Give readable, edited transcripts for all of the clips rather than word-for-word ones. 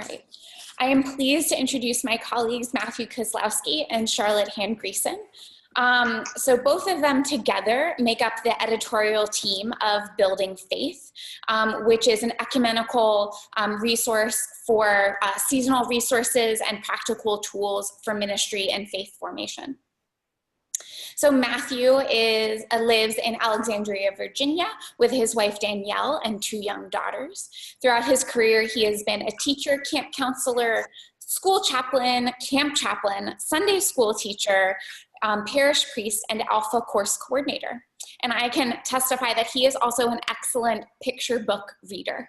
Right. I am pleased to introduce my colleagues Matthew Kozlowski and Charlotte Hand-Greason. So both of them together make up the editorial team of Building Faith, which is an ecumenical resource for seasonal resources and practical tools for ministry and faith formation. So Matthew lives in Alexandria, Virginia, with his wife Danielle and 2 young daughters. Throughout his career, he has been a teacher, camp counselor, school chaplain, camp chaplain, Sunday school teacher, parish priest, and Alpha course coordinator. And I can testify that he is also an excellent picture book reader.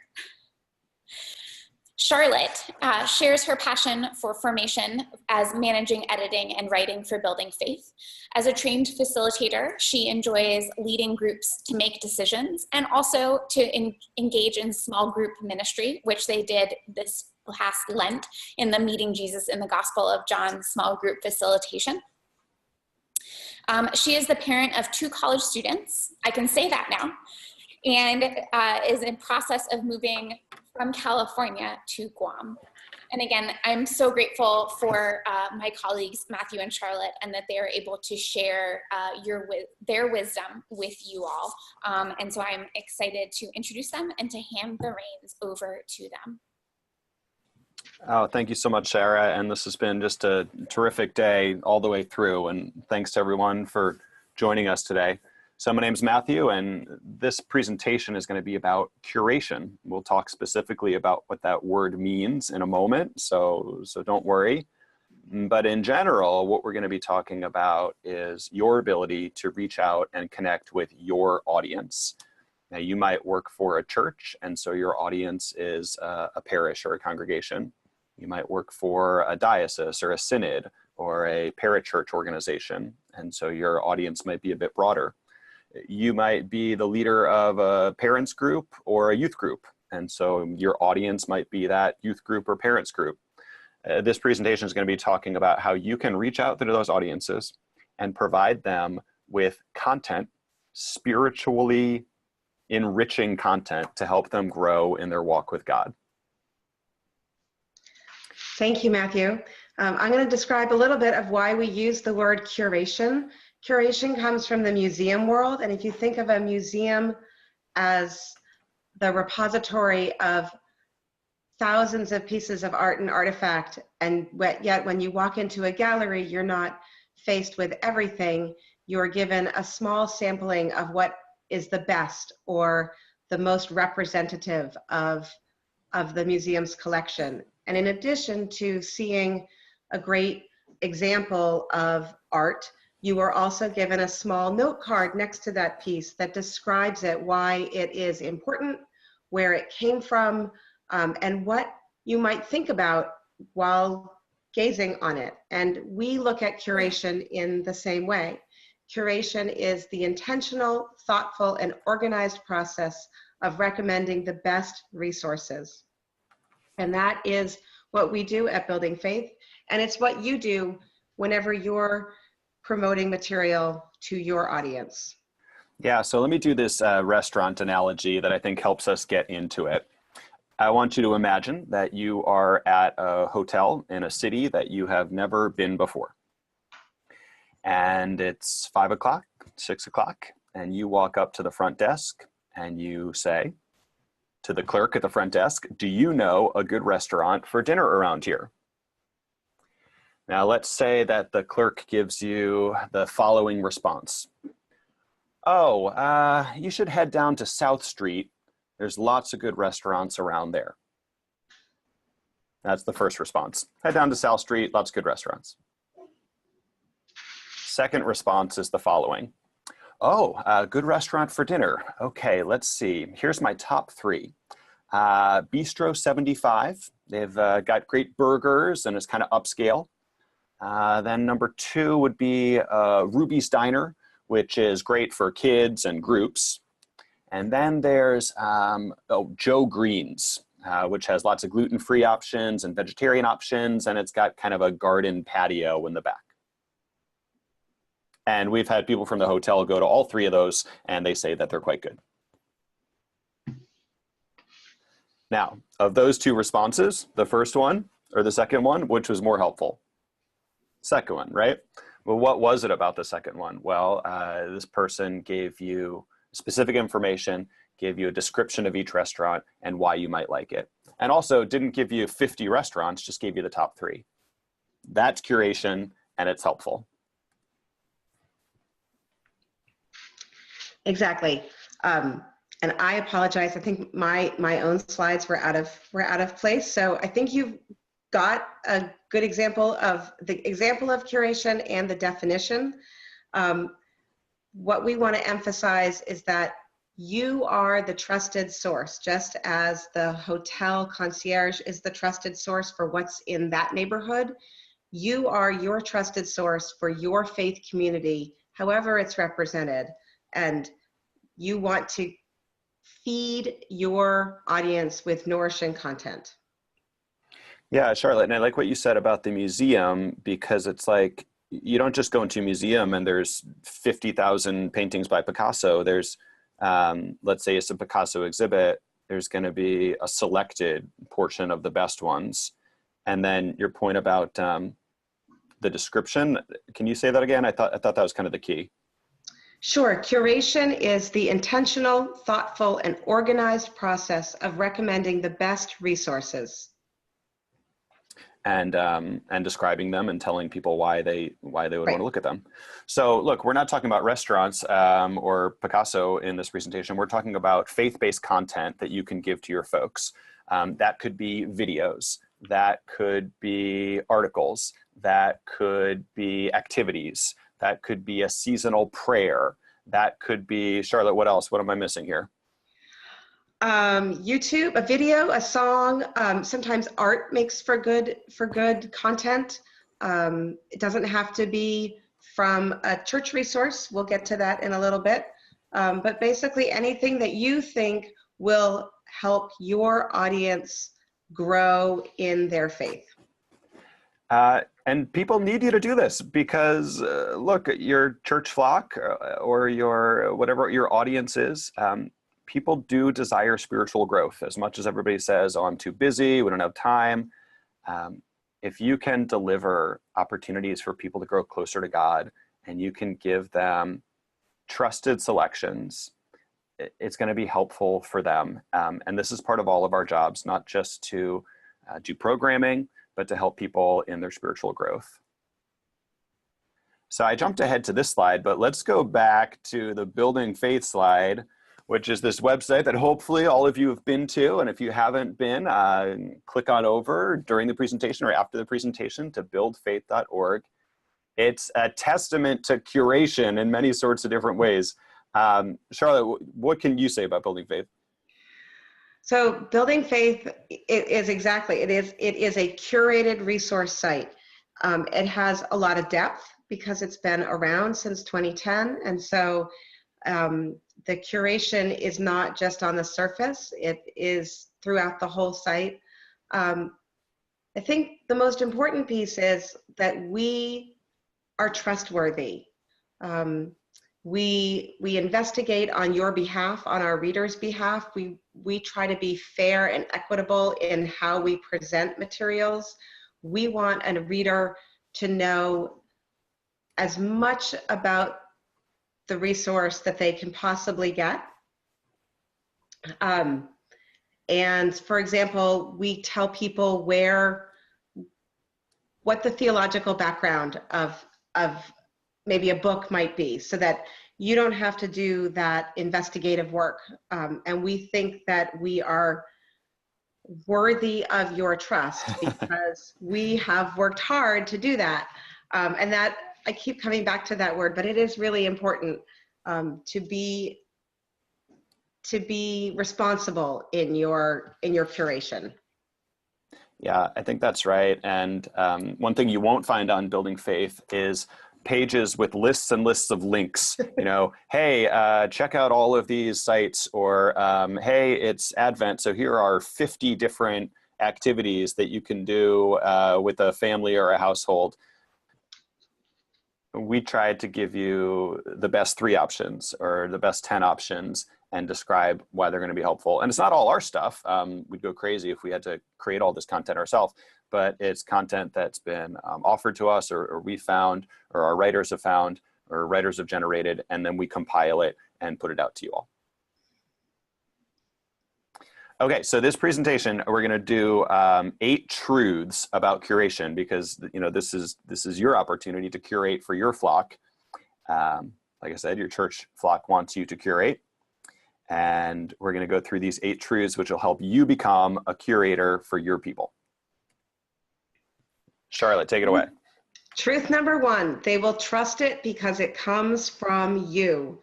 Charlotte shares her passion for formation as managing, editing, and writing for Building Faith. As a trained facilitator, she enjoys leading groups to make decisions and also to engage in small group ministry, which they did this past Lent in the Meeting Jesus in the Gospel of John small group facilitation. She is the parent of 2 college students, I can say that now, and is in process of moving from California to Guam. And again, I'm so grateful for my colleagues, Matthew and Charlotte, and that they are able to share their wisdom with you all. And so I'm excited to introduce them and to hand the reins over to them. Oh, thank you so much, Sarah. And this has been just a terrific day all the way through. And thanks to everyone for joining us today. So my name's Matthew, and this presentation is going to be about curation. We'll talk specifically about what that word means in a moment, so don't worry. But in general, what we're going to be talking about is your ability to reach out and connect with your audience. Now, you might work for a church, and so your audience is a parish or a congregation. You might work for a diocese or a synod or a parachurch organization, and so your audience might be a bit broader. You might be the leader of a parents group or a youth group, and so your audience might be that youth group or parents group. This presentation is going to be talking about how you can reach out to those audiences and provide them with content, spiritually enriching content to help them grow in their walk with God. Thank you, Matthew. I'm going to describe a little bit of why we use the word curation. Curation comes from the museum world, and if you think of a museum as the repository of thousands of pieces of art and artifact, and yet when you walk into a gallery, you're not faced with everything. You're given a small sampling of what is the best or the most representative of the museum's collection. And in addition to seeing a great example of art, you are also given a small note card next to that piece that describes it, why it is important, where it came from, and what you might think about while gazing on it. And we look at curation in the same way. Curation is the intentional, thoughtful, and organized process of recommending the best resources. And that is what we do at Building Faith, and it's what you do whenever you're promoting material to your audience. Yeah, so let me do this restaurant analogy that I think helps us get into it. I want you to imagine that you are at a hotel in a city that you have never been before. And it's 5 o'clock, 6 o'clock, and you walk up to the front desk and you say to the clerk at the front desk, "Do you know a good restaurant for dinner around here?" Now, let's say that the clerk gives you the following response. "Oh, you should head down to South Street. There's lots of good restaurants around there." That's the first response. Head down to South Street, lots of good restaurants. Second response is the following. "Oh, good restaurant for dinner. Okay, let's see. Here's my top 3. Bistro 75. They've got great burgers and it's kind of upscale. Then number 2 would be Ruby's Diner, which is great for kids and groups. And then there's Joe Green's, which has lots of gluten-free options and vegetarian options, and it's got kind of a garden patio in the back." And we've had people from the hotel go to all 3 of those, and they say that they're quite good. Now, of those two responses, the first one or the second one, which was more helpful? Second one, right? Well, what was it about the second one? Well, this person gave you specific information, gave you a description of each restaurant and why you might like it. And also didn't give you 50 restaurants, just gave you the top 3. That's curation, and it's helpful. Exactly. And I apologize. I think my own slides were out of place. So I think you've got a good example of curation and the definition. What we want to emphasize is that you are the trusted source, just as the hotel concierge is the trusted source for what's in that neighborhood. You are your trusted source for your faith community, however it's represented. And you want to feed your audience with nourishing content. Yeah, Charlotte, and I like what you said about the museum, because it's like, you don't just go into a museum and there's 50,000 paintings by Picasso. There's, let's say it's a Picasso exhibit, there's going to be a selected portion of the best ones. And then your point about the description, can you say that again? I thought that was kind of the key. Sure. Curation is the intentional, thoughtful, and organized process of recommending the best resources. And describing them and telling people why they would Right. want to look at them. So look, we're not talking about restaurants or Picasso in this presentation. We're talking about faith-based content that you can give to your folks. That could be videos, that could be articles, that could be activities, that could be a seasonal prayer, that could be, Charlotte, what else? What am I missing here? YouTube, a video, a song. Sometimes art makes for good content. It doesn't have to be from a church resource. We'll get to that in a little bit. But basically anything that you think will help your audience grow in their faith. And people need you to do this because look, your church flock or your whatever your audience is, people do desire spiritual growth as much as everybody says, oh, I'm too busy, we don't have time. If you can deliver opportunities for people to grow closer to God and you can give them trusted selections, it's going to be helpful for them. And this is part of all of our jobs, not just to do programming, but to help people in their spiritual growth. So I jumped ahead to this slide, but let's go back to the Building Faith slide, which is this website that hopefully all of you have been to. And if you haven't been, click on over during the presentation or after the presentation to buildfaith.org. It's a testament to curation in many sorts of different ways. Charlotte, what can you say about Building Faith? So Building Faith is exactly, it is a curated resource site. It has a lot of depth because it's been around since 2010. And so the curation is not just on the surface, it is throughout the whole site. I think the most important piece is that we are trustworthy. We investigate on your behalf, on our readers' behalf. We try to be fair and equitable in how we present materials. We want a reader to know as much about the resource that they can possibly get. And for example, we tell people what the theological background of maybe a book might be, so that you don't have to do that investigative work. And we think that we are worthy of your trust because we have worked hard to do that. And that, I keep coming back to that word, but it is really important to be responsible in your curation. Yeah, I think that's right. And one thing you won't find on Building Faith is pages with lists and lists of links. You know, hey, check out all of these sites, or hey, it's Advent, so here are 50 different activities that you can do with a family or a household. We tried to give you the best 3 options or the best 10 options, and describe why they're going to be helpful. And it's not all our stuff. We'd go crazy if we had to create all this content ourselves, but it's content that's been offered to us, or we found, or our writers have found, or writers have generated, and then we compile it and put it out to you all. Okay, so this presentation, we're going to do 8 truths about curation, because this is your opportunity to curate for your flock. Like I said, your church flock wants you to curate, and we're going to go through these 8 truths, which will help you become a curator for your people. Charlotte, take it away. Truth number 1, they will trust it because it comes from you.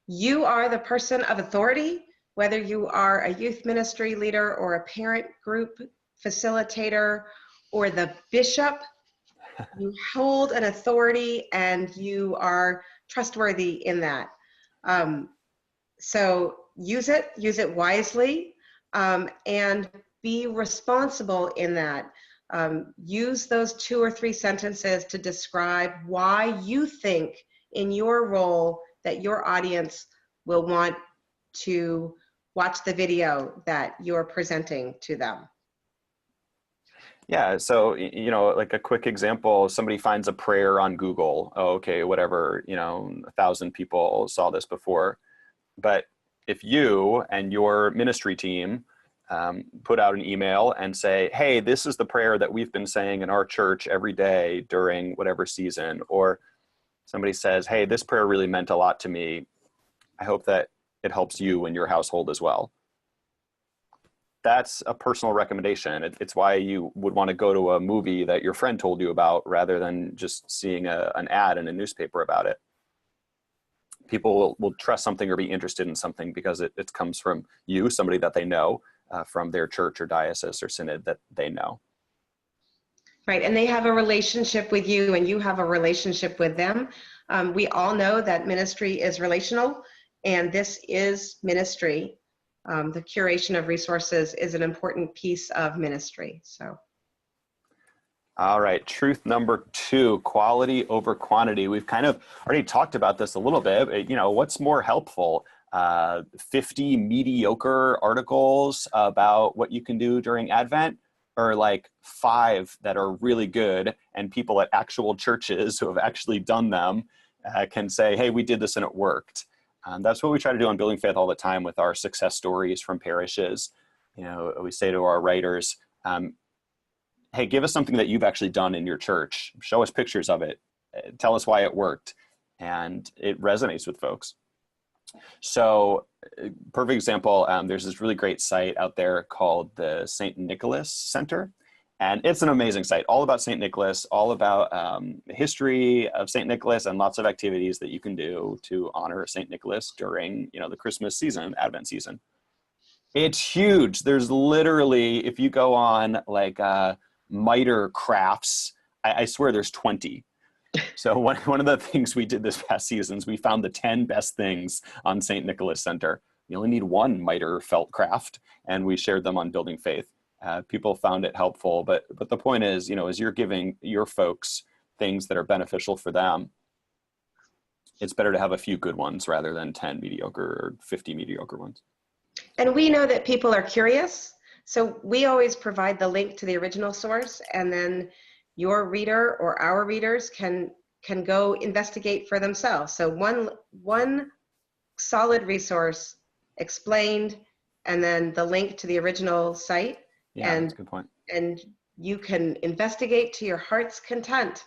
You are the person of authority, whether you are a youth ministry leader or a parent group facilitator or the bishop. You hold an authority and you are trustworthy in that. So use it wisely, and be responsible in that. Use those 2 or 3 sentences to describe why you think in your role that your audience will want to watch the video that you're presenting to them. Yeah, so, like a quick example, somebody finds a prayer on Google. Oh, okay, whatever, 1,000 people saw this before. But if you and your ministry team put out an email and say, hey, this is the prayer that we've been saying in our church every day during whatever season, or somebody says, hey, this prayer really meant a lot to me, I hope that it helps you and your household as well. That's a personal recommendation. It's why you would want to go to a movie that your friend told you about rather than just seeing an ad in a newspaper about it. People will trust something or be interested in something because it comes from you, somebody that they know, from their church or diocese or synod that they know. Right, and they have a relationship with you and you have a relationship with them. We all know that ministry is relational, and this is ministry. The curation of resources is an important piece of ministry. So, all right, truth number 2, quality over quantity. We've kind of already talked about this a little bit. What's more helpful? 50 mediocre articles about what you can do during Advent, or like 5 that are really good and people at actual churches who have actually done them can say, hey, we did this and it worked. That's what we try to do on Building Faith all the time with our success stories from parishes. We say to our writers, hey, give us something that you've actually done in your church. Show us pictures of it. Tell us why it worked. And it resonates with folks. So, perfect example, there's this really great site out there called the St. Nicholas Center. And it's an amazing site, all about St. Nicholas, all about the history of St. Nicholas, and lots of activities that you can do to honor St. Nicholas during, the Christmas season, Advent season. It's huge. There's literally, if you go on like miter crafts, I swear there's 20. So one of the things we did this past season is we found the 10 best things on St. Nicholas Center. You only need 1 miter felt craft, and we shared them on Building Faith. People found it helpful, but the point is, as you're giving your folks things that are beneficial for them, it's better to have a few good ones rather than 10 mediocre or 50 mediocre ones. And we know that people are curious, so we always provide the link to the original source, and then your reader or our readers can go investigate for themselves. So one solid resource explained, and then the link to the original site. Yeah, that's a good point. And you can investigate to your heart's content.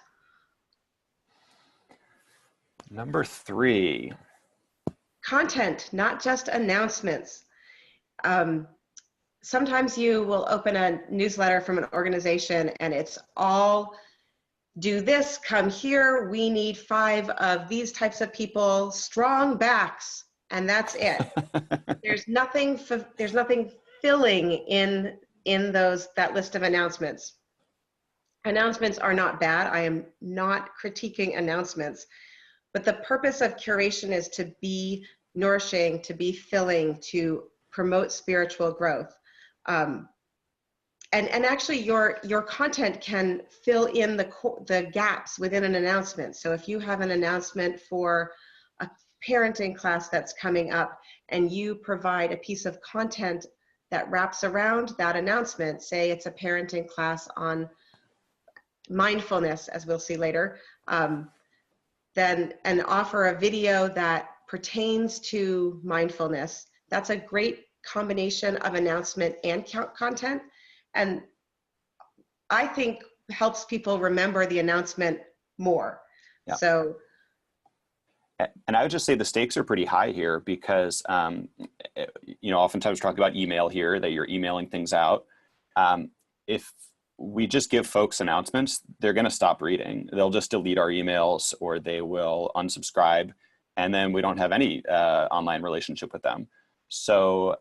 Number 3. Content, not just announcements. Sometimes you will open a newsletter from an organization and it's all, do this, come here, we need 5 of these types of people, strong backs, and that's it. There's nothing filling in that list of announcements. Announcements are not bad. I am not critiquing announcements, but the purpose of curation is to be nourishing, to be filling, to promote spiritual growth. And actually your content can fill in the gaps within an announcement. So if you have an announcement for a parenting class that's coming up and you provide a piece of content that wraps around that announcement, say it's a parenting class on mindfulness, as we'll see later, then and offer a video that pertains to mindfulness, that's a great combination of announcement and content, and I think helps people remember the announcement more. Yeah. So, and I would just say the stakes are pretty high here because, you know, oftentimes we're talking about email here, that you're emailing things out. If we just give folks announcements, they're going to stop reading. They'll just delete our emails or they will unsubscribe, and then we don't have any online relationship with them. So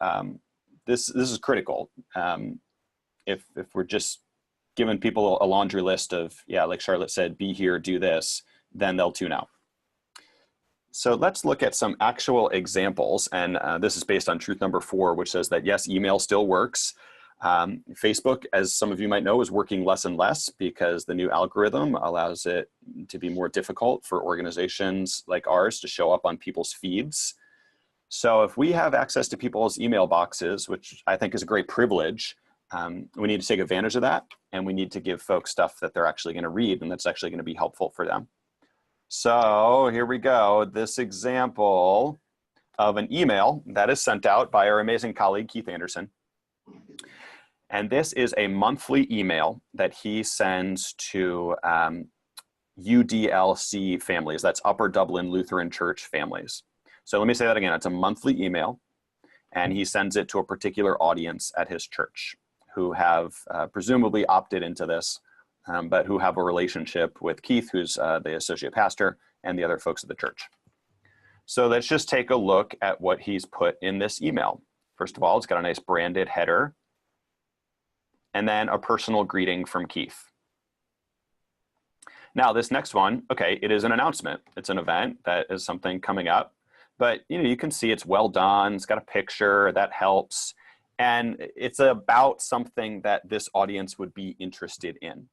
this is critical. If we're just giving people a laundry list of, yeah, like Charlotte said, be here, do this, then they'll tune out. So let's look at some actual examples. And this is based on truth number 4, which says that yes, email still works. Facebook, as some of you might know, is working less and less because the new algorithm allows it to be more difficult for organizations like ours to show up on people's feeds. So if we have access to people's email boxes, which I think is a great privilege, we need to take advantage of that, and we need to give folks stuff that they're actually going to read and that's actually going to be helpful for them. So here we go. This example of an email that is sent out by our amazing colleague, Keith Anderson. And this is a monthly email that he sends to UDLC families. That's Upper Dublin Lutheran Church families. So let me say that again. It's a monthly email, and he sends it to a particular audience at his church who have presumably opted into this, but who have a relationship with Keith, who's the associate pastor, and the other folks at the church. So let's just take a look at what he's put in this email. First of all, it's got a nice branded header, and then a personal greeting from Keith. Now this next one, okay, it is an announcement. It's an event that is something coming up, but you know, you can see it's well done. It's got a picture that helps. And it's about something that this audience would be interested in,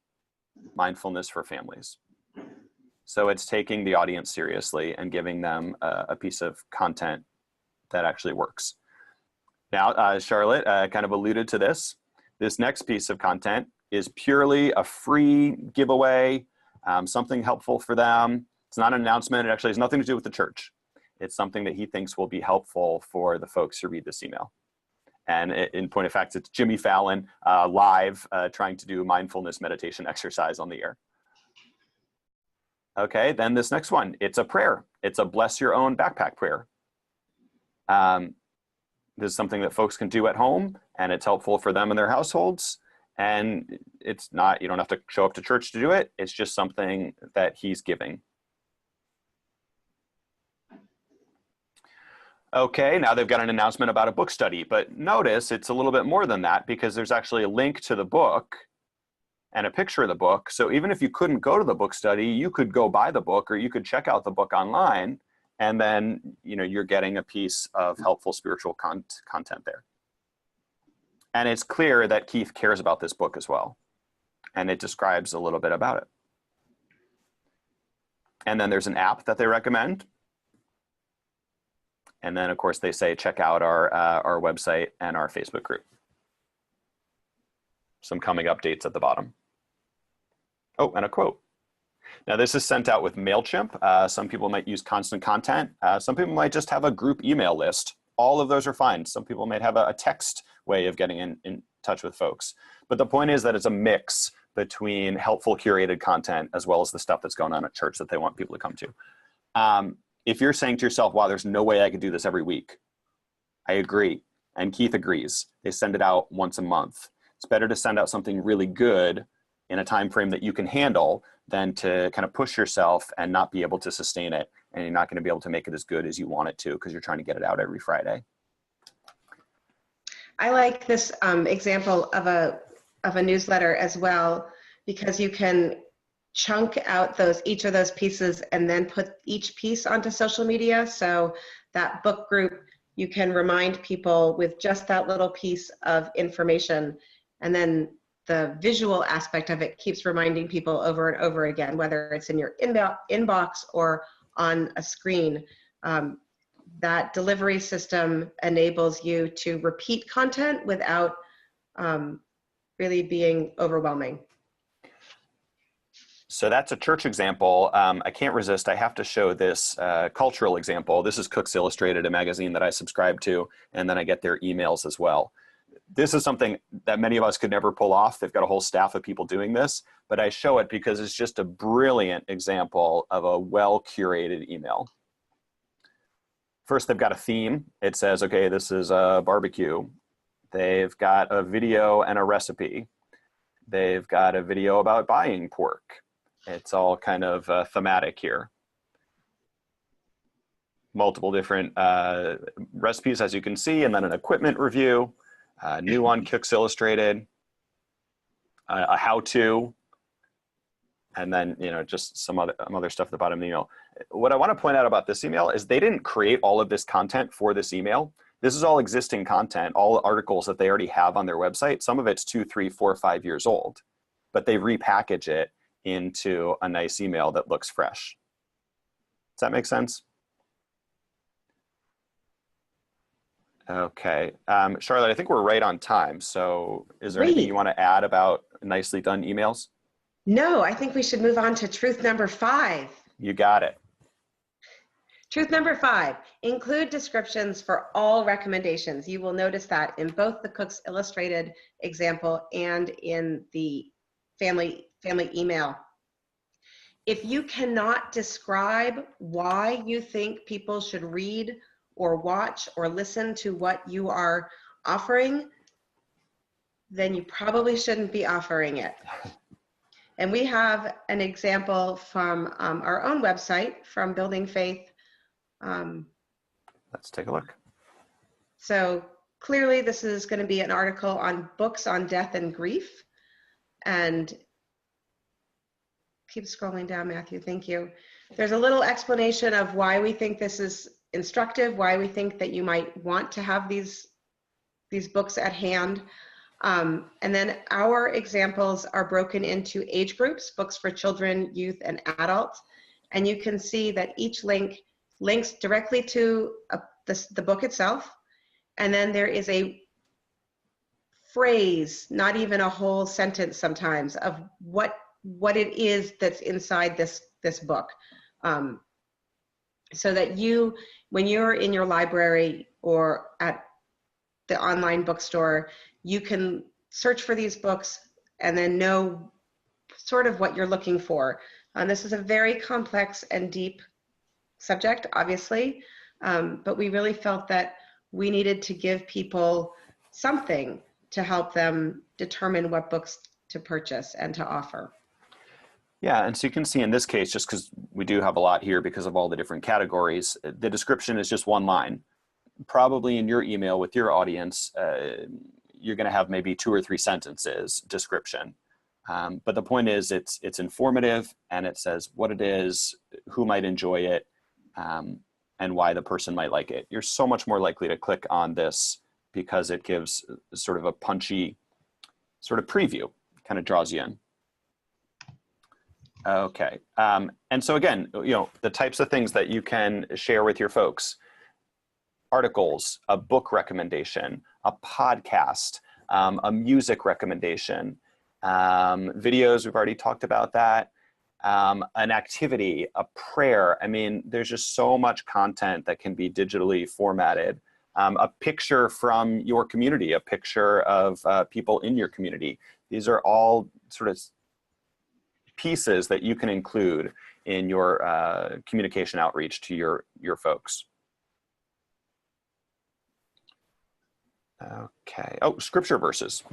mindfulness for families. So it's taking the audience seriously and giving them a piece of content that actually works. Now, Charlotte kind of alluded to this. This next piece of content is purely a free giveaway, something helpful for them. It's not an announcement. It actually has nothing to do with the church. It's something that he thinks will be helpful for the folks who read this email. And in point of fact, it's Jimmy Fallon live trying to do mindfulness meditation exercise on the air. Okay, then this next one, it's a prayer. It's a bless your own backpack prayer. This is something that folks can do at home, and it's helpful for them and their households. And it's not, you don't have to show up to church to do it. It's just something that he's giving. Okay, now they've got an announcement about a book study, but notice it's a little bit more than that because there's actually a link to the book and a picture of the book. So even if you couldn't go to the book study, you could go buy the book or you could check out the book online, and then you know, you're getting a piece of helpful spiritual content there. And it's clear that Keith cares about this book as well. And it describes a little bit about it. And then there's an app that they recommend. And then, of course, they say, check out our website and our Facebook group. Some coming updates at the bottom. Oh, and a quote. Now, this is sent out with MailChimp. Some people might use Constant Content. Some people might just have a group email list. All of those are fine. Some people might have a text way of getting in touch with folks. But the point is that it's a mix between helpful curated content as well as the stuff that's going on at church that they want people to come to. If you're saying to yourself, wow, there's no way I could do this every week, I agree. And Keith agrees. They send it out once a month. It's better to send out something really good in a time frame that you can handle than to kind of push yourself and not be able to sustain it. And you're not going to be able to make it as good as you want it to because you're trying to get it out every Friday. I like this example of a newsletter as well, because you can chunk out each of those pieces and then put each piece onto social media. So that book group, you can remind people with just that little piece of information, and then the visual aspect of it keeps reminding people over and over again, whether it's in your inbox or on a screen. that delivery system enables you to repeat content without really being overwhelming. So that's a church example. I can't resist. I have to show this cultural example. This is Cook's Illustrated, a magazine that I subscribe to, and then I get their emails as well. This is something that many of us could never pull off. They've got a whole staff of people doing this, but I show it because it's just a brilliant example of a well-curated email. First, they've got a theme. It says, okay, this is a barbecue. They've got a video and a recipe. They've got a video about buying pork. It's all kind of thematic here. Multiple different recipes, as you can see, and then an equipment review, new on Cook's Illustrated, a how-to, and then, you know, just some other stuff at the bottom of the email. What I want to point out about this email is they didn't create all of this content for this email. This is all existing content, all articles that they already have on their website. Some of it's 2, 3, 4, 5 years old, but they repackage it into a nice email that looks fresh. Does that make sense? Okay, Charlotte, I think we're right on time. So is there anything you want to add about nicely done emails? No, I think we should move on to truth number 5. You got it. Truth number 5, include descriptions for all recommendations. You will notice that in both the Cook's Illustrated example and in the family email. If you cannot describe why you think people should read or watch or listen to what you are offering, then you probably shouldn't be offering it. And we have an example from our own website, from Building Faith. Let's take a look. So clearly this is going to be an article on books on death and grief. And keep scrolling down, Matthew, thank you. There's a little explanation of why we think this is instructive, why we think that you might want to have these books at hand. And then our examples are broken into age groups, books for children, youth, and adults. And you can see that each link links directly to the book itself. And then there is a phrase, not even a whole sentence sometimes, of what it is that's inside this book. So that you, when you're in your library or at the online bookstore, you can search for these books and then know sort of what you're looking for. This is a very complex and deep subject, obviously, but we really felt that we needed to give people something to help them determine what books to purchase and to offer. Yeah, and so you can see in this case, just because we do have a lot here because of all the different categories, the description is just one line. Probably in your email with your audience, you're going to have maybe 2 or 3 sentences description. But the point is it's informative, and it says what it is, who might enjoy it, and why the person might like it. You're so much more likely to click on this because it gives sort of a punchy sort of preview, kind of draws you in. Okay, and so again, you know, the types of things that you can share with your folks: articles, a book recommendation, a podcast, a music recommendation, videos, we've already talked about that, an activity, a prayer. I mean, there's just so much content that can be digitally formatted. A picture from your community, a picture of people in your community. These are all sort of pieces that you can include in your communication outreach to your folks. Okay, oh, scripture verses.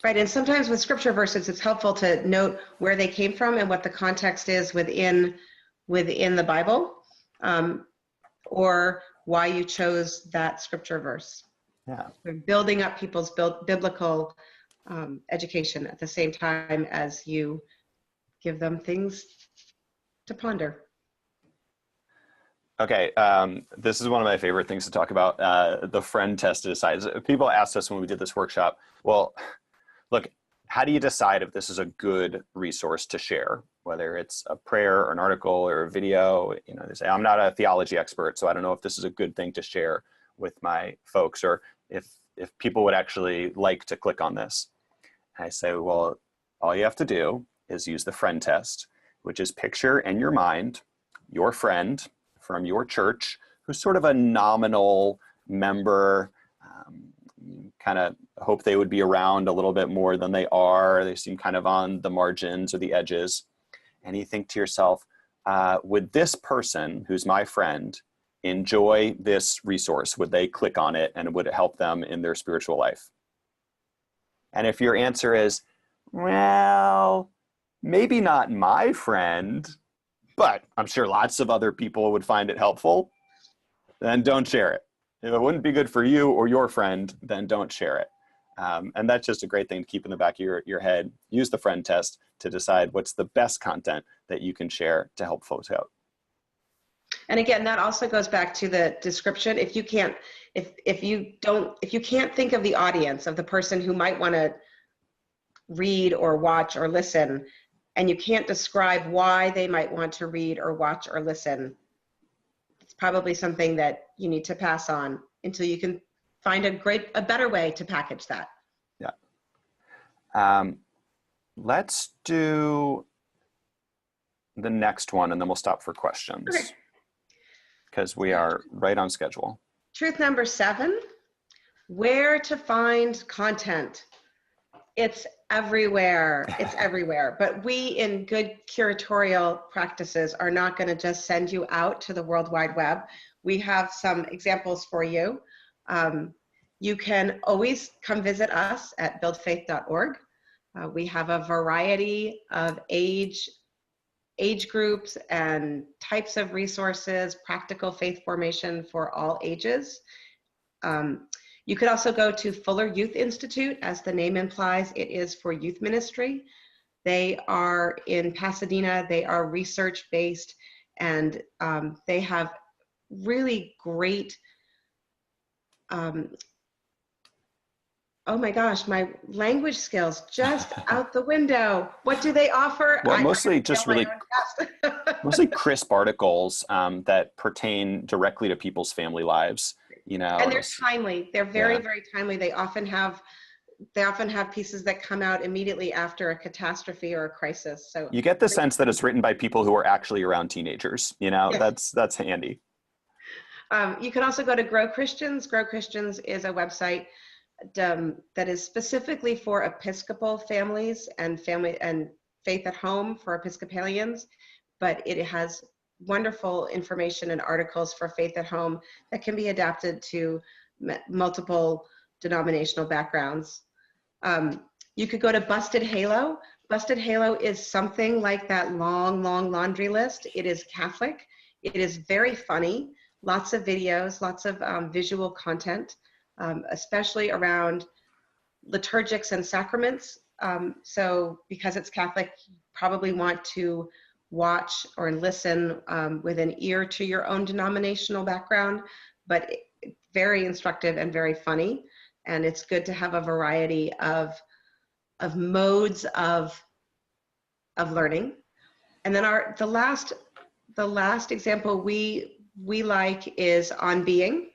Right, and sometimes with scripture verses, it's helpful to note where they came from and what the context is within the Bible, or why you chose that scripture verse. Yeah. We're building up people's biblical education at the same time as you give them things to ponder. Okay, this is one of my favorite things to talk about, the friend test to decide. People asked us when we did this workshop, well, look, how do you decide if this is a good resource to share? whether it's a prayer or an article or a video. You know, they say, I'm not a theology expert, so I don't know if this is a good thing to share with my folks, or if people would actually like to click on this. And I say, well, all you have to do is use the friend test, which is picture in your mind your friend from your church who's sort of a nominal member. Kind of hope they would be around a little bit more than they are. They seem kind of on the margins or the edges. And you think to yourself, would this person who's my friend enjoy this resource? Would they click on it, and would it help them in their spiritual life? And if your answer is, well, maybe not my friend, but I'm sure lots of other people would find it helpful, then don't share it. If it wouldn't be good for you or your friend, then don't share it. And that's just a great thing to keep in the back of your head. Use the friend test to decide what's the best content that you can share to help folks out. And again, that also goes back to the description. If you can't think of the audience of the person who might want to read or watch or listen, and you can't describe why they might want to read or watch or listen, it's probably something that you need to pass on until you can find a better way to package that. Yeah. Let's do the next one, and then we'll stop for questions. Okay. Because we are right on schedule. Truth number 7, where to find content. It's everywhere. It's everywhere. But we, in good curatorial practices, are not going to just send you out to the World Wide Web. We have some examples for you. You can always come visit us at buildfaith.org. We have a variety of age groups and types of resources, practical faith formation for all ages. You could also go to Fuller Youth Institute. As the name implies, it is for youth ministry. They are in Pasadena. They are research-based, and they have really great, oh my gosh, my language skills just out the window. What do they offer? Well, mostly just really, mostly crisp articles that pertain directly to people's family lives. You know, and they're timely. They're very, very timely. They often have pieces that come out immediately after a catastrophe or a crisis. So you get the sense that it's written by people who are actually around teenagers. You know, yes. That's handy. You can also go to Grow Christians. Grow Christians is a website that is specifically for Episcopal families and faith at home for Episcopalians, but it has wonderful information and articles for faith at home that can be adapted to multiple denominational backgrounds. You could go to Busted Halo. Busted Halo is something like that long laundry list. It is Catholic. It is very funny. Lots of videos, lots of visual content, especially around liturgics and sacraments. So because it's Catholic, you probably want to watch or listen with an ear to your own denominational background, but very instructive and very funny. And it's good to have a variety of modes of learning. And then the last example we like is On Being,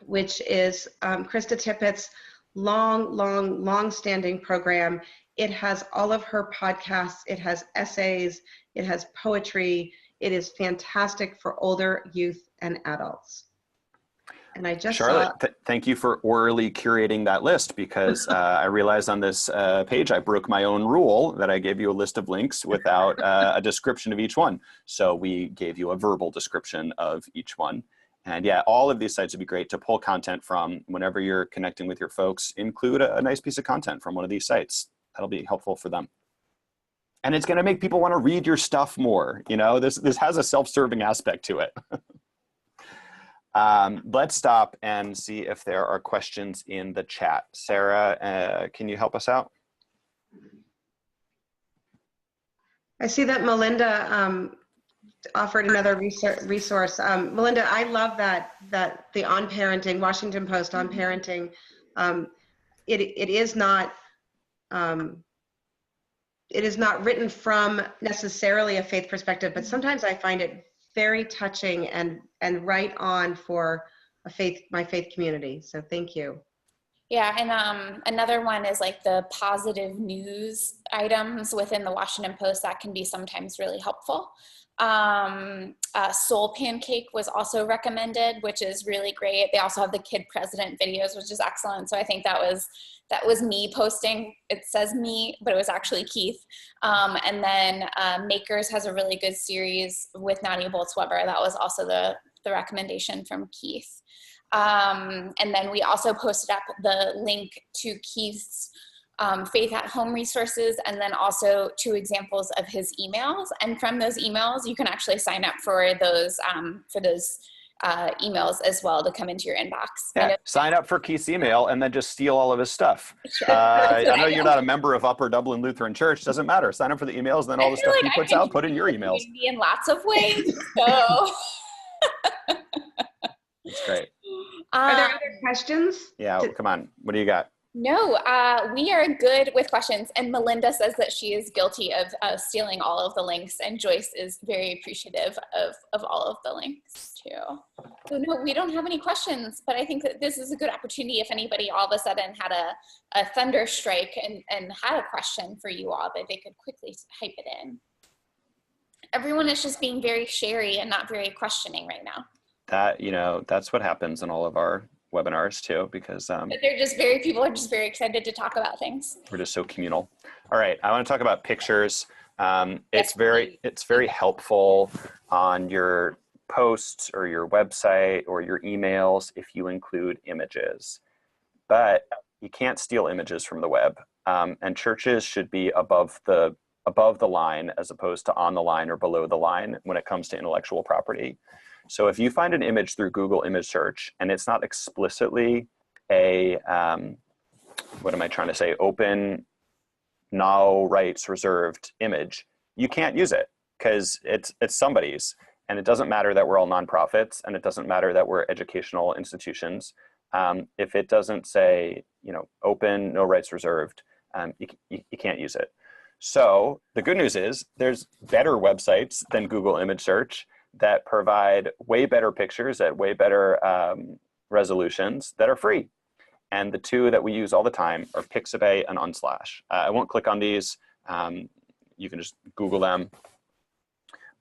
which is Krista Tippett's long-standing program. It has all of her podcasts. It has essays. It has poetry. It is fantastic for older youth and adults. And I just Charlotte, thank you for orally curating that list, because I realized on this page I broke my own rule that I gave you a list of links without a description of each one. So we gave you a verbal description of each one. And yeah, all of these sites would be great to pull content from whenever you're connecting with your folks. Include a nice piece of content from one of these sites. That'll be helpful for them. And it's going to make people want to read your stuff more. You know, this has a self-serving aspect to it. Let's stop and see if there are questions in the chat. Sarah, can you help us out? I see that Melinda offered another resource. Melinda, I love that the On Parenting, Washington Post On Parenting, it is not it is not written from necessarily a faith perspective, but sometimes I find it very touching and right on for my faith community. So thank you. Yeah, and another one is like the positive news items within the Washington Post that can be sometimes really helpful. Soul Pancake was also recommended, which is really great. They also have the Kid President videos, which is excellent. So I think that was me posting. It says me, but it was actually Keith. And then Makers has a really good series with Nadia Boltz-Weber. That was also the recommendation from Keith. And then we also posted up the link to Keith's Faith at Home resources, and then also 2 examples of his emails. And from those emails, you can actually sign up for those emails as well to come into your inbox. Yeah, sign up for Keith's email and then just steal all of his stuff. I know you're not a member of Upper Dublin Lutheran Church. Doesn't matter. Sign up for the emails, and then all the stuff he puts out, put in your emails. In lots of ways. So. That's great. Are there other questions? Yeah, come on. What do you got? No, we are good with questions. And Melinda says that she is guilty of stealing all of the links, and Joyce is very appreciative of all of the links too. So no, we don't have any questions, but I think that this is a good opportunity if anybody all of a sudden had a thunder strike and had a question for you all, that they could quickly type it in. Everyone is just being very sharey and not very questioning right now. That, that's what happens in all of our webinars too, because people are just very excited to talk about things. We're just so communal. All right, I want to talk about pictures. It's very helpful on your posts or your website or your emails if you include images, but you can't steal images from the web. And churches should be above the line as opposed to on the line or below the line when it comes to intellectual property. So if you find an image through Google image search and it's not explicitly a, open, no rights reserved image, you can't use it because it's somebody's. And it doesn't matter that we're all nonprofits, and it doesn't matter that we're educational institutions. If it doesn't say, open, no rights reserved, you can't use it. So the good news is there's better websites than Google image search that provide way better pictures at way better resolutions that are free. And the 2 that we use all the time are Pixabay and Unsplash. I won't click on these. You can just Google them.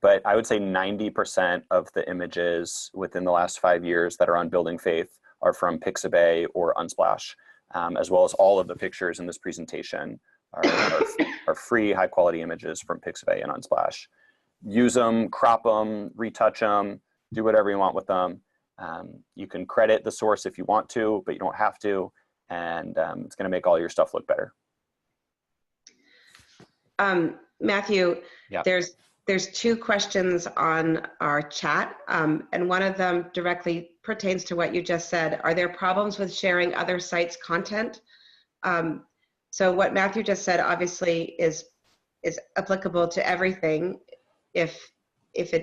But I would say 90% of the images within the last 5 years that are on Building Faith are from Pixabay or Unsplash, as well as all of the pictures in this presentation are free, high-quality images from Pixabay and Unsplash. Use them, crop them, retouch them, do whatever you want with them. You can credit the source if you want to, but you don't have to. And it's going to make all your stuff look better. Matthew, yeah. There's 2 questions on our chat, and one of them directly pertains to what you just said. Are there problems with sharing other sites' content? So what Matthew just said obviously is applicable to everything. If you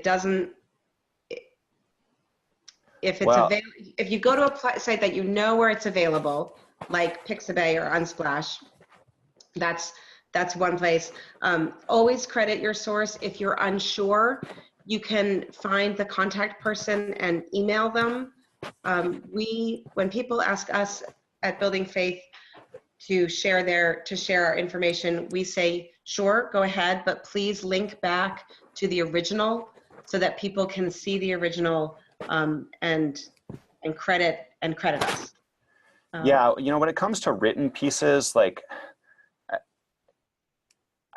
go to a site that you know where it's available, like Pixabay or Unsplash, that's one place. Always credit your source. If you're unsure, you can find the contact person and email them. When people ask us at Building Faith to share our information, we say, sure, go ahead, but please link back to the original so that people can see the original and credit us. Yeah, when it comes to written pieces, like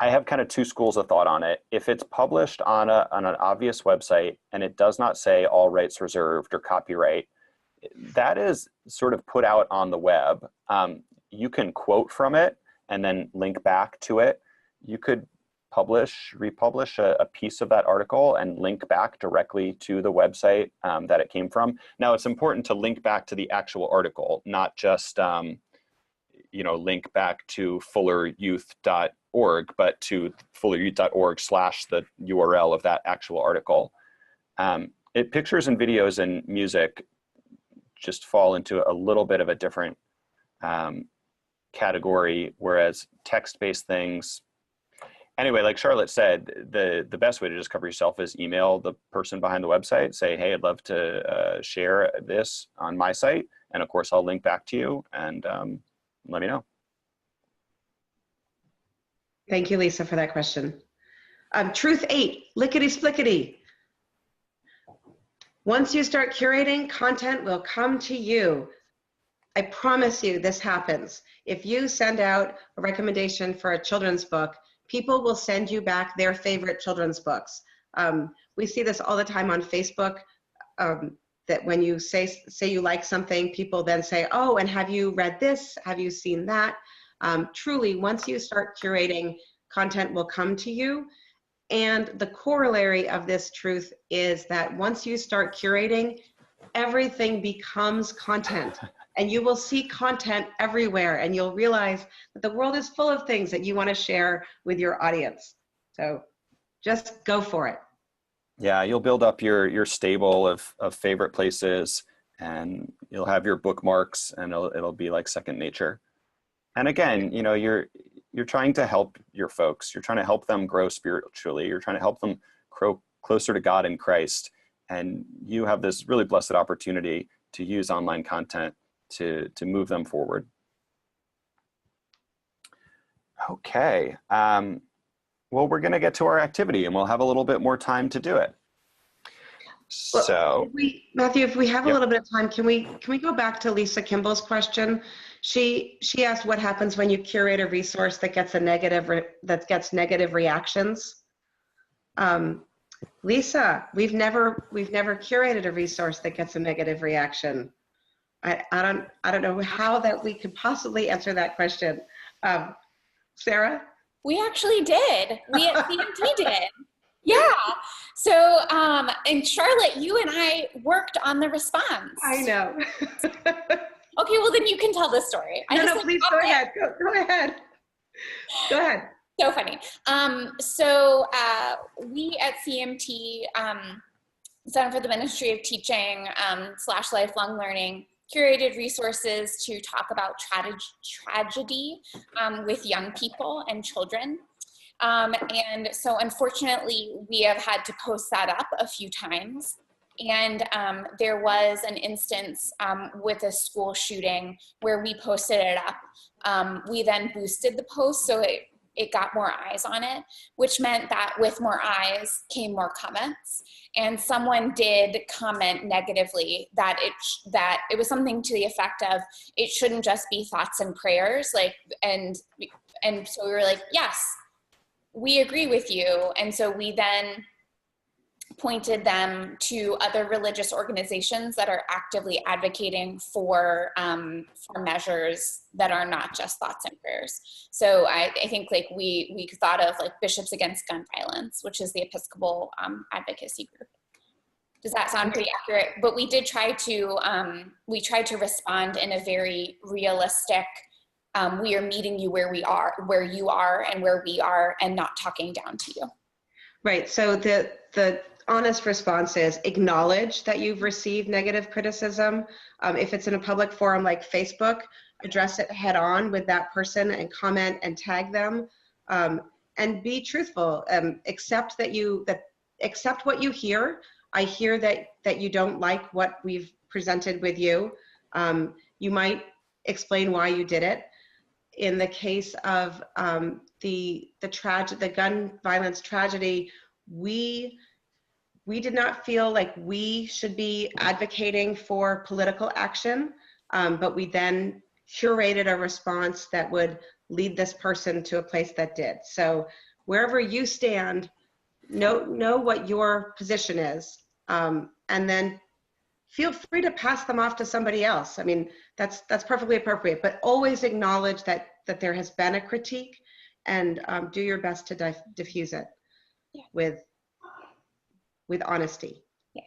I have kind of 2 schools of thought on it. If it's published on an obvious website and it does not say all rights reserved or copyright, that is sort of put out on the web. You can quote from it and then link back to it. You could republish a piece of that article and link back directly to the website that it came from. Now, it's important to link back to the actual article, not just link back to fulleryouth.org, but to fulleryouth.org / the URL of that actual article. Pictures and videos and music just fall into a little bit of a different category, whereas text-based things, anyway, like Charlotte said, the best way to discover yourself is email the person behind the website, say, hey, I'd love to share this on my site. And of course, I'll link back to you and let me know. Thank you, Lisa, for that question. Truth 8, lickety-splickety. Once you start curating, content will come to you. I promise you this happens. If you send out a recommendation for a children's book, people will send you back their favorite children's books. We see this all the time on Facebook, that when you say you like something, people then say, oh, and have you read this? Have you seen that? Truly, once you start curating, content will come to you. And the corollary of this truth is that once you start curating, everything becomes content. And you will see content everywhere, and you'll realize that the world is full of things that you want to share with your audience. So just go for it. Yeah, you'll build up your stable of favorite places, and you'll have your bookmarks, and it'll be like second nature. And again, you know, you're trying to help your folks. You're trying to help them grow spiritually. You're trying to help them grow closer to God in Christ. And you have this really blessed opportunity to use online content to move them forward. Okay. Well, we're going to get to our activity, and we'll have a little bit more time to do it. So, Matthew, if we have a little bit of time, can we go back to Lisa Kimball's question? She asked what happens when you curate a resource that gets negative reactions. Lisa, we've never curated a resource that gets a negative reaction. I don't know how that we could possibly answer that question. Sarah? We actually did. We at CMT did. Yeah. So, and Charlotte, you and I worked on the response. I know. Okay, well then you can tell the story. No, please go ahead. Go ahead. Go ahead. So funny. So we at CMT, Center for the Ministry of Teaching / Lifelong Learning, curated resources to talk about tragedy with young people and children. And so unfortunately, we have had to post that up a few times. And there was an instance with a school shooting where we posted it up. We then boosted the post so it got more eyes on it, which meant that with more eyes came more comments. And someone did comment negatively that it was something to the effect of, it shouldn't just be thoughts and prayers, and so we were like, yes, we agree with you. And so we then pointed them to other religious organizations that are actively advocating for measures that are not just thoughts and prayers. So I think like we thought of like Bishops Against Gun Violence, which is the Episcopal advocacy group. Does that sound pretty accurate? But we did try to respond in a very realistic, we are meeting you where you are and where we are, and not talking down to you. Right, so the honest response is acknowledge that you've received negative criticism. If it's in a public forum like Facebook, address it head on with that person and comment and tag them, and be truthful. Accept what you hear. I hear that you don't like what we've presented with you. You might explain why you did it. In the case of the gun violence tragedy, we did not feel like we should be advocating for political action, but we then curated a response that would lead this person to a place that did. So wherever you stand, know what your position is, and then feel free to pass them off to somebody else. I mean, that's perfectly appropriate, but always acknowledge that there has been a critique, and do your best to diffuse it with honesty. Yeah.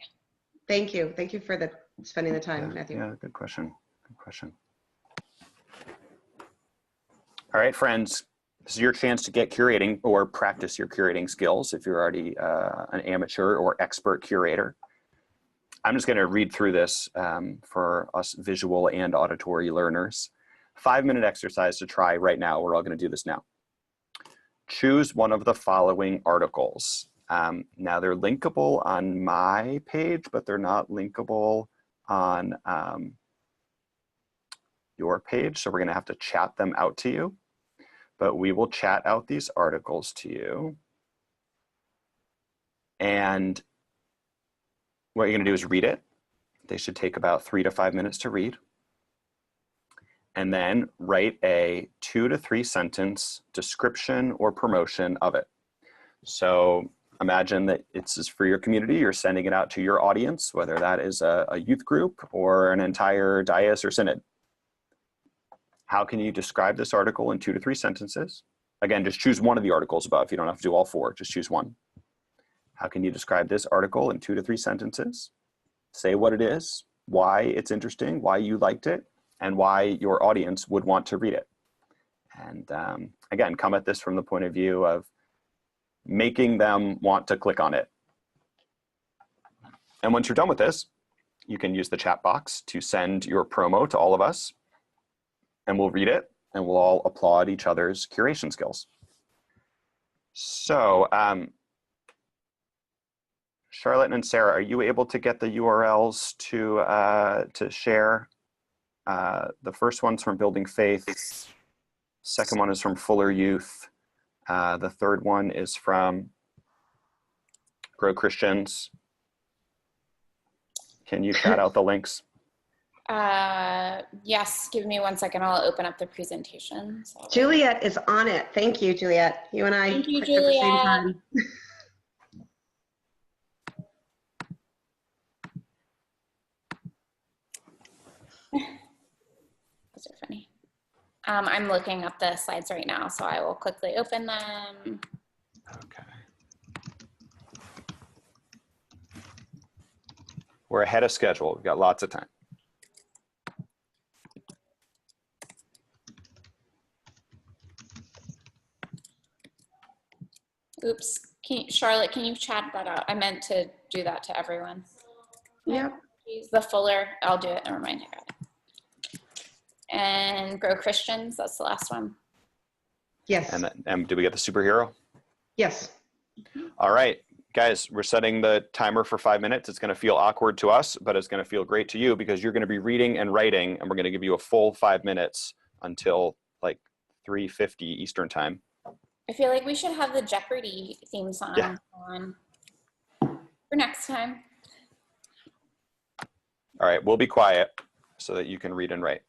Thank you. Thank you for spending the time, Matthew. Yeah, good question. Good question. All right, friends, this is your chance to get curating or practice your curating skills if you're already an amateur or expert curator. I'm just going to read through this for us visual and auditory learners. 5-minute exercise to try right now. We're all going to do this now. choose one of the following articles. Now they're linkable on my page, but they're not linkable on your page. So we're gonna have to chat them out to you, but we will chat out these articles to you. And what you're gonna do is read it. They should take about 3 to 5 minutes to read. And then write a 2 to 3 sentence description or promotion of it. So imagine that it's for your community, you're sending it out to your audience, whether that is a youth group or an entire dais or synod. How can you describe this article in 2 to 3 sentences? Again, just choose one of the articles above. You don't have to do all 4, just choose one. How can you describe this article in 2 to 3 sentences? Say what it is, why it's interesting, why you liked it, and why your audience would want to read it. And again, come at this from the point of view of making them want to click on it. And once you're done with this, you can use the chat box to send your promo to all of us, and we'll read it, and we'll all applaud each other's curation skills. So, Charlotte and Sarah, are you able to get the URLs to share? The first one's from Building Faith. Second one is from Fuller Youth. The third one is from Grow Christians. Can you chat out the links? Yes, give me 1 second. I'll open up the presentation. So. Juliet is on it. Thank you, Juliet. You and I Thank you, clicked at the same Juliet. time. Those are funny. I'm looking up the slides right now, so I will quickly open them. Okay. We're ahead of schedule. We've got lots of time. Oops. Charlotte, can you chat that out? I meant to do that to everyone. Yep. The Fuller, I'll do it. Never mind. I got it. And Grow Christians, that's the last one. Yes. And did we get the superhero? Yes. All right, guys, we're setting the timer for 5 minutes. It's going to feel awkward to us, but it's going to feel great to you because you're going to be reading and writing, and we're going to give you a full 5 minutes until like 3:50 Eastern time. I feel like we should have the Jeopardy theme song on for next time. All right, we'll be quiet so that you can read and write.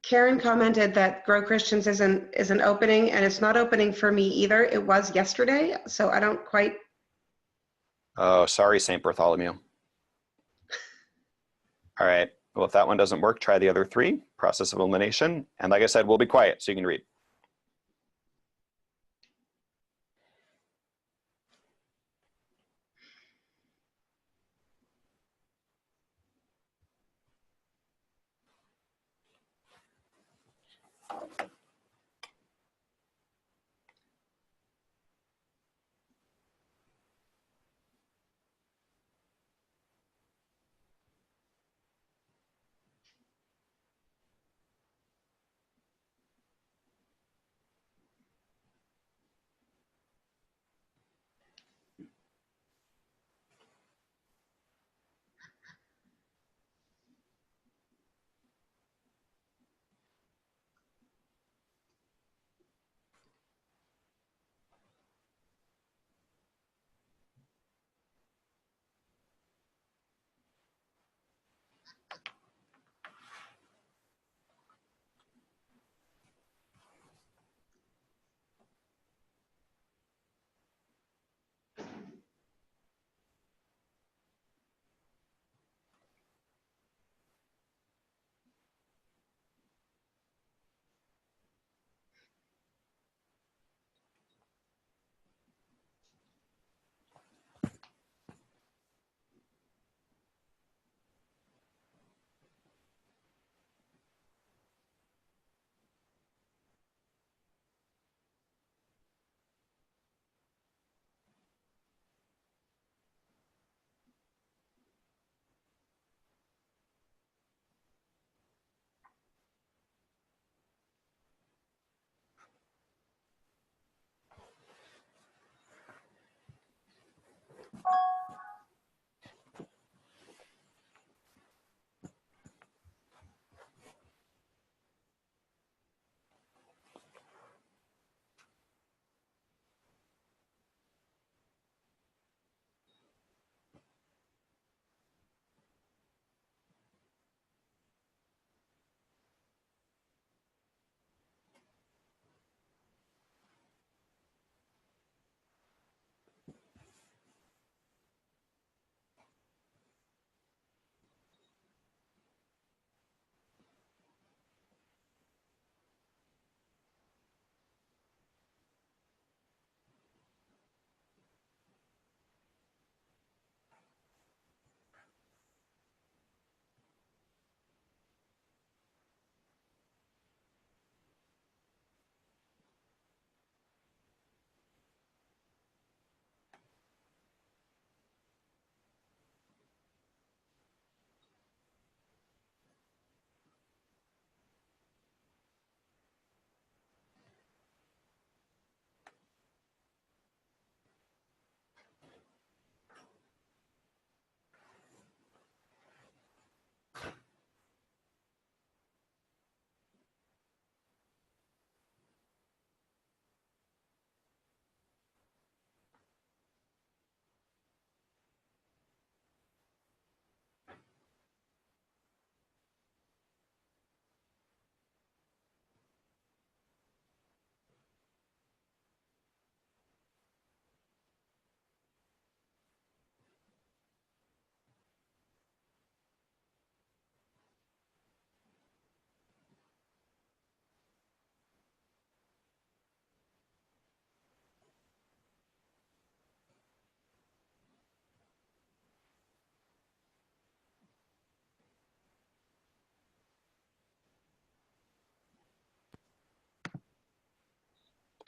Karen commented that Grow Christians isn't opening, and it's not opening for me either. It was yesterday, so I don't quite. Oh, sorry, St. Bartholomew. All right, well, if that one doesn't work, try the other 3, process of elimination. And like I said, we'll be quiet so you can read.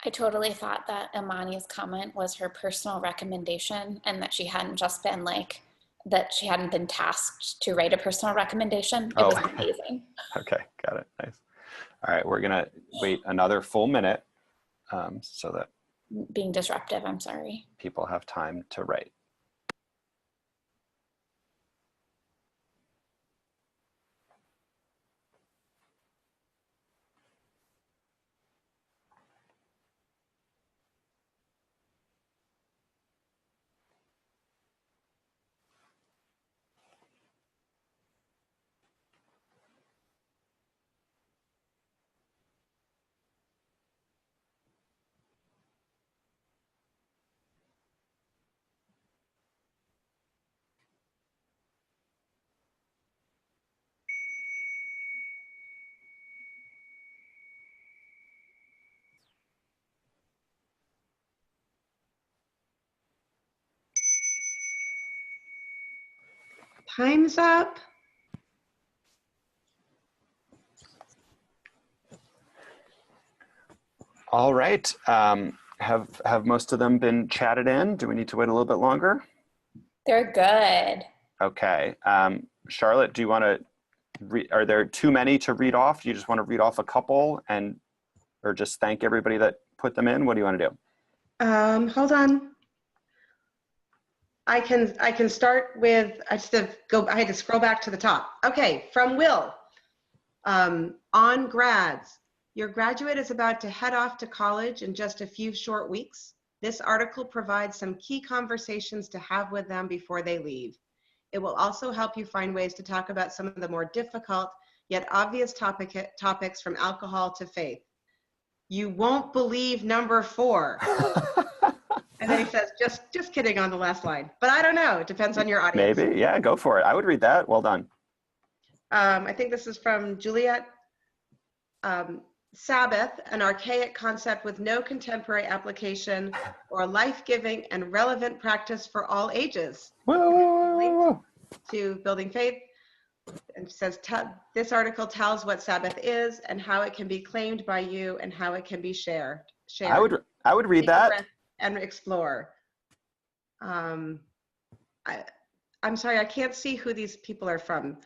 I totally thought that Imani's comment was her personal recommendation and that she hadn't just been like, that she hadn't been tasked to write a personal recommendation. It Oh, was amazing. okay, got it, nice. All right, we're gonna wait another full minute so that Being disruptive, I'm sorry. people have time to write. Time's up. All right, have most of them been chatted in? Do we need to wait a little bit longer? They're good. Okay, Charlotte, do you want to are there too many to read off? Do you just want to read off a couple or just thank everybody that put them in? What do you want to do? Hold on. I can start with, I had to scroll back to the top. Okay, from Will. On grads, your graduate is about to head off to college in just a few short weeks. This article provides some key conversations to have with them before they leave. It will also help you find ways to talk about some of the more difficult yet obvious topics from alcohol to faith. You won't believe number 4. And then he says, just kidding on the last line. But I don't know, it depends on your audience. Maybe, yeah, go for it. I would read that, well done. I think this is from Juliet. Sabbath, an archaic concept with no contemporary application or life-giving and relevant practice for all ages. Whoa. To building faith, and says this article tells what Sabbath is and how it can be claimed by you and how it can be shared. I would read Take a that breath and explore. I'm sorry, I can't see who these people are from.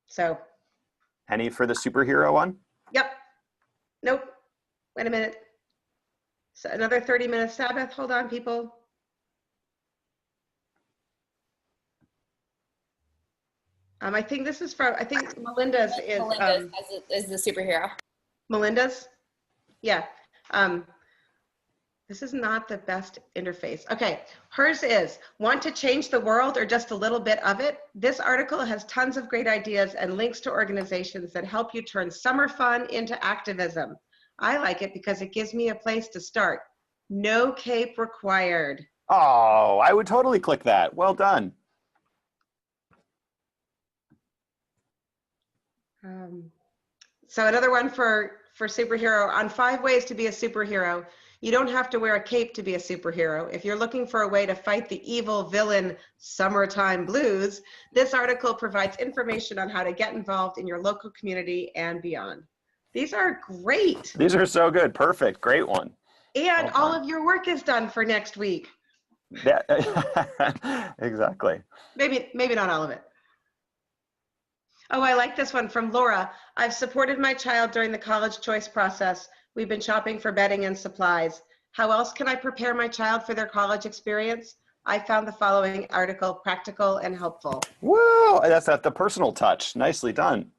So. Any for the superhero one? Yep. Nope. Wait a minute. So another 30-minute Sabbath. Hold on, people. I think this is from, I think Melinda's is. Melinda's is the superhero. Melinda's? Yeah. This is not the best interface. Okay, hers is, want to change the world or just a little bit of it? This article has tons of great ideas and links to organizations that help you turn summer fun into activism. I like it because it gives me a place to start. No cape required. Oh, I would totally click that. Well done. So another one for superhero, on 5 ways to be a superhero. You don't have to wear a cape to be a superhero. If you're looking for a way to fight the evil villain summertime blues, this article provides information on how to get involved in your local community and beyond. These are great. These are so good. Perfect. Great one. And well all of your work is done for next week. Yeah, exactly. Maybe not all of it. Oh, I like this one from Laura. I've supported my child during the college choice process. We've been shopping for bedding and supplies. How else can I prepare my child for their college experience? I found the following article practical and helpful. Whoa, that's at the personal touch. Nicely done.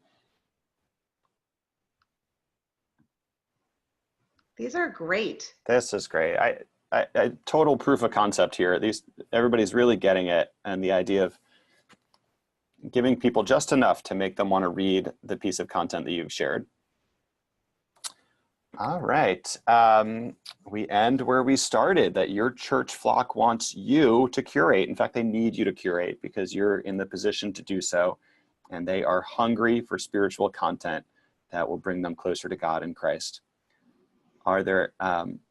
These are great. This is great. I total proof of concept here. Everybody's really getting it, and the idea of giving people just enough to make them want to read the piece of content that you've shared. All right. We end where we started, that your church flock wants you to curate. In fact, they need you to curate because you're in the position to do so, and they are hungry for spiritual content that will bring them closer to God in Christ. Are there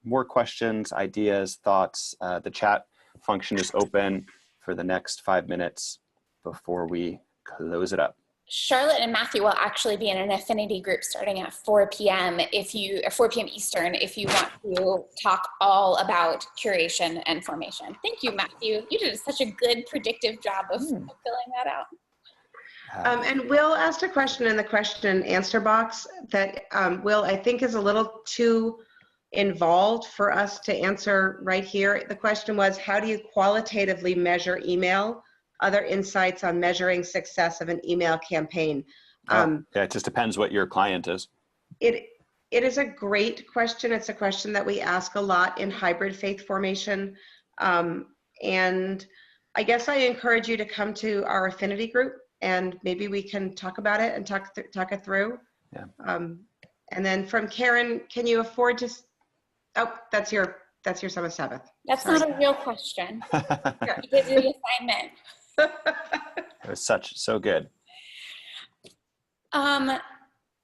more questions, ideas, thoughts? The chat function is open for the next 5 minutes before we close it up. Charlotte and Matthew will actually be in an affinity group starting at 4 p.m. 4 p.m. Eastern, if you want to talk all about curation and formation. Thank you, Matthew. You did such a good predictive job of filling that out. And Will asked a question in the question and answer box that Will, I think, is a little too involved for us to answer right here. The question was, how do you qualitatively measure email? Other insights on measuring success of an email campaign? Yeah, it just depends what your client is. It is a great question. It's a question that we ask a lot in hybrid faith formation. And I guess I encourage you to come to our affinity group, and maybe we can talk about it and talk it through. Yeah. And then from Karen, can you afford to, oh, that's your Summit Sabbath. That's Sorry. not a real question. You did the assignment. It was so good.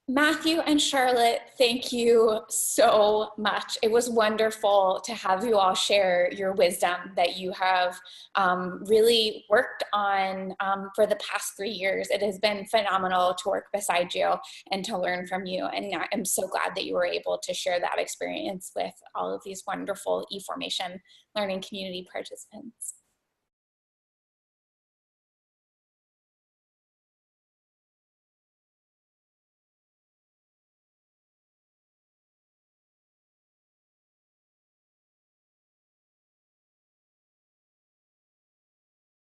Matthew and Charlotte, thank you so much. It was wonderful to have you all share your wisdom that you have really worked on for the past 3 years. It has been phenomenal to work beside you and to learn from you. And I'm so glad that you were able to share that experience with all of these wonderful eFormation learning community participants.